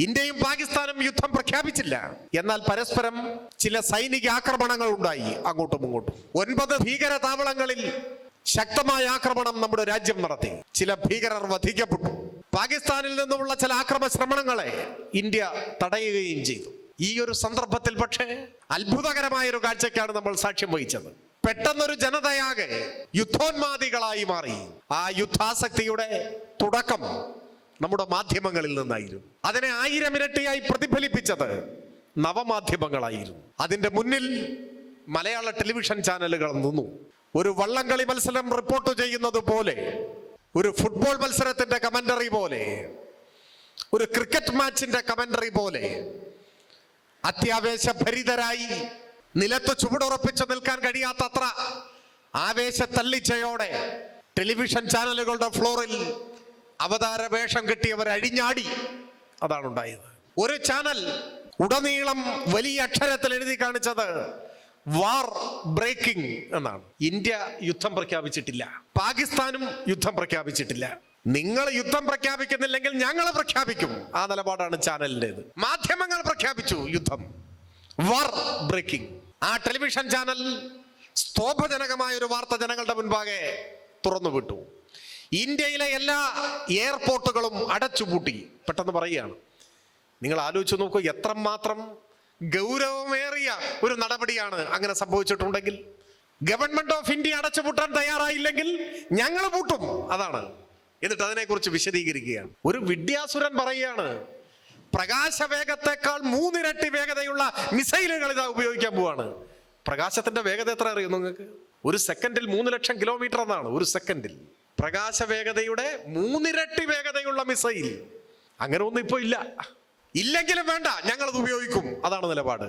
ഇന്ത്യയും പാകിസ്ഥാനും യുദ്ധം പ്രഖ്യാപിച്ചില്ല. എന്നാൽ പരസ്പരം ചില സൈനിക ആക്രമണങ്ങൾ ഉണ്ടായി അങ്ങോട്ടും ഇങ്ങോട്ടും. 9 ഭീകര താവളങ്ങളിൽ ശക്തമായ ആക്രമണം നമ്മുടെ രാജ്യം നടത്തി. ചില ഭീകരർ വധിക്കപ്പെട്ടു. പാകിസ്ഥാനിൽ നിന്നുമുള്ള ചില ആക്രമണ ശ്രമങ്ങളെ ഇന്ത്യ തടയുകയും ചെയ്തു. ഈ ഒരു സന്ദർഭത്തിൽ പക്ഷേ അത്ഭുതകരമായ ഒരു കാഴ്ചയ്ക്കാണ് നമ്മൾ സാക്ഷ്യം വഹിച്ചത്. പെട്ടെന്നൊരു ജനതയാകെ യുദ്ധോന്മാദികളായി മാറി. ആ യുദ്ധാസക്തിയുടെ തുടക്കം നമ്മുടെ മാധ്യമങ്ങളിൽ നിന്നായിരുന്നു. അതിനെ 1000 ഇരട്ടിയായി പ്രതിഫലിപ്പിച്ചത് നവമാധ്യമങ്ങളായിരുന്നു. അതിന്റെ മുന്നിൽ മലയാള ടെലിവിഷൻ ചാനലുകൾ നിന്നു. ഒരു വള്ളംകളി മത്സരം റിപ്പോർട്ട് ചെയ്യുന്നത് പോലെ, ഒരു ഫുട്ബോൾ മത്സരത്തിന്റെ കമന്ററി പോലെ, ഒരു ക്രിക്കറ്റ് മാച്ചിന്റെ കമന്ററി പോലെ അത്യാവേശഭരിതരായി നിലത്ത് ചുവടുറപ്പിച്ച് നിൽക്കാൻ കഴിയാത്തത്ര ആവേശത്തള്ളിച്ചയോടെ ടെലിവിഷൻ ചാനലുകളുടെ ഫ്ലോറിൽ അവതാര വേഷം കെട്ടിയവർ അഴിഞ്ഞാടി. അതാണ് ഉണ്ടായത്. ഒരു ചാനൽ ഉടനീളം വലിയ അക്ഷരത്തിൽ എഴുതി കാണിച്ചത് വാർ ബ്രേക്കിംഗ് എന്നാണ്. ഇന്ത്യ യുദ്ധം പ്രഖ്യാപിച്ചിട്ടില്ല, പാകിസ്ഥാനും യുദ്ധം പ്രഖ്യാപിച്ചിട്ടില്ല. നിങ്ങൾ യുദ്ധം പ്രഖ്യാപിക്കുന്നില്ലെങ്കിൽ ഞങ്ങൾ പ്രഖ്യാപിക്കും. ആ നിലപാടാണ് ചാനലിൻ്റെത്. മാധ്യമങ്ങൾ പ്രഖ്യാപിച്ചു യുദ്ധം, വാർ ബ്രേക്കിംഗ്. ആ ടെലിവിഷൻ ചാനൽ സ്തോഭജനകമായ ഒരു വാർത്ത ജനങ്ങളുടെ മുൻപാകെ തുറന്നുവിട്ടു. ഇന്ത്യയിലെ എല്ലാ എയർപോർട്ടുകളും അടച്ചുപൂട്ടി. പെട്ടെന്ന് പറയുകയാണ്. നിങ്ങൾ ആലോചിച്ച് നോക്കൂ, എത്രമാത്രം ഗൗരവമേറിയ ഒരു നടപടിയാണ് അങ്ങനെ സംഭവിച്ചിട്ടുണ്ടെങ്കിൽ. ഗവൺമെന്റ് ഓഫ് ഇന്ത്യ അടച്ചുപൂട്ടാൻ തയ്യാറായില്ലെങ്കിൽ ഞങ്ങൾ പൂട്ടും. അതാണ്. എന്നിട്ട് അതിനെക്കുറിച്ച് വിശദീകരിക്കുകയാണ്. ഒരു വിദ്യാസുരൻ പറയുകയാണ്, പ്രകാശവേഗത്തെക്കാൾ 3 ഇരട്ടി വേഗതയുള്ള മിസൈലുകൾ ഇതാ ഉപയോഗിക്കാൻ പോവാണ്. പ്രകാശത്തിന്റെ വേഗത എത്ര അറിയും നിങ്ങൾക്ക്? ഒരു സെക്കൻഡിൽ 3 ലക്ഷം കിലോമീറ്റർ എന്നാണ്. ഒരു സെക്കൻഡിൽ പ്രകാശവേഗതയുടെ 3 ഇരട്ടി വേഗതയുള്ള മിസൈൽ. അങ്ങനെ ഒന്നും ഇപ്പൊ ഇല്ല. ഇല്ലെങ്കിലും വേണ്ട, ഞങ്ങളത് ഉപയോഗിക്കും. അതാണ് നിലപാട്.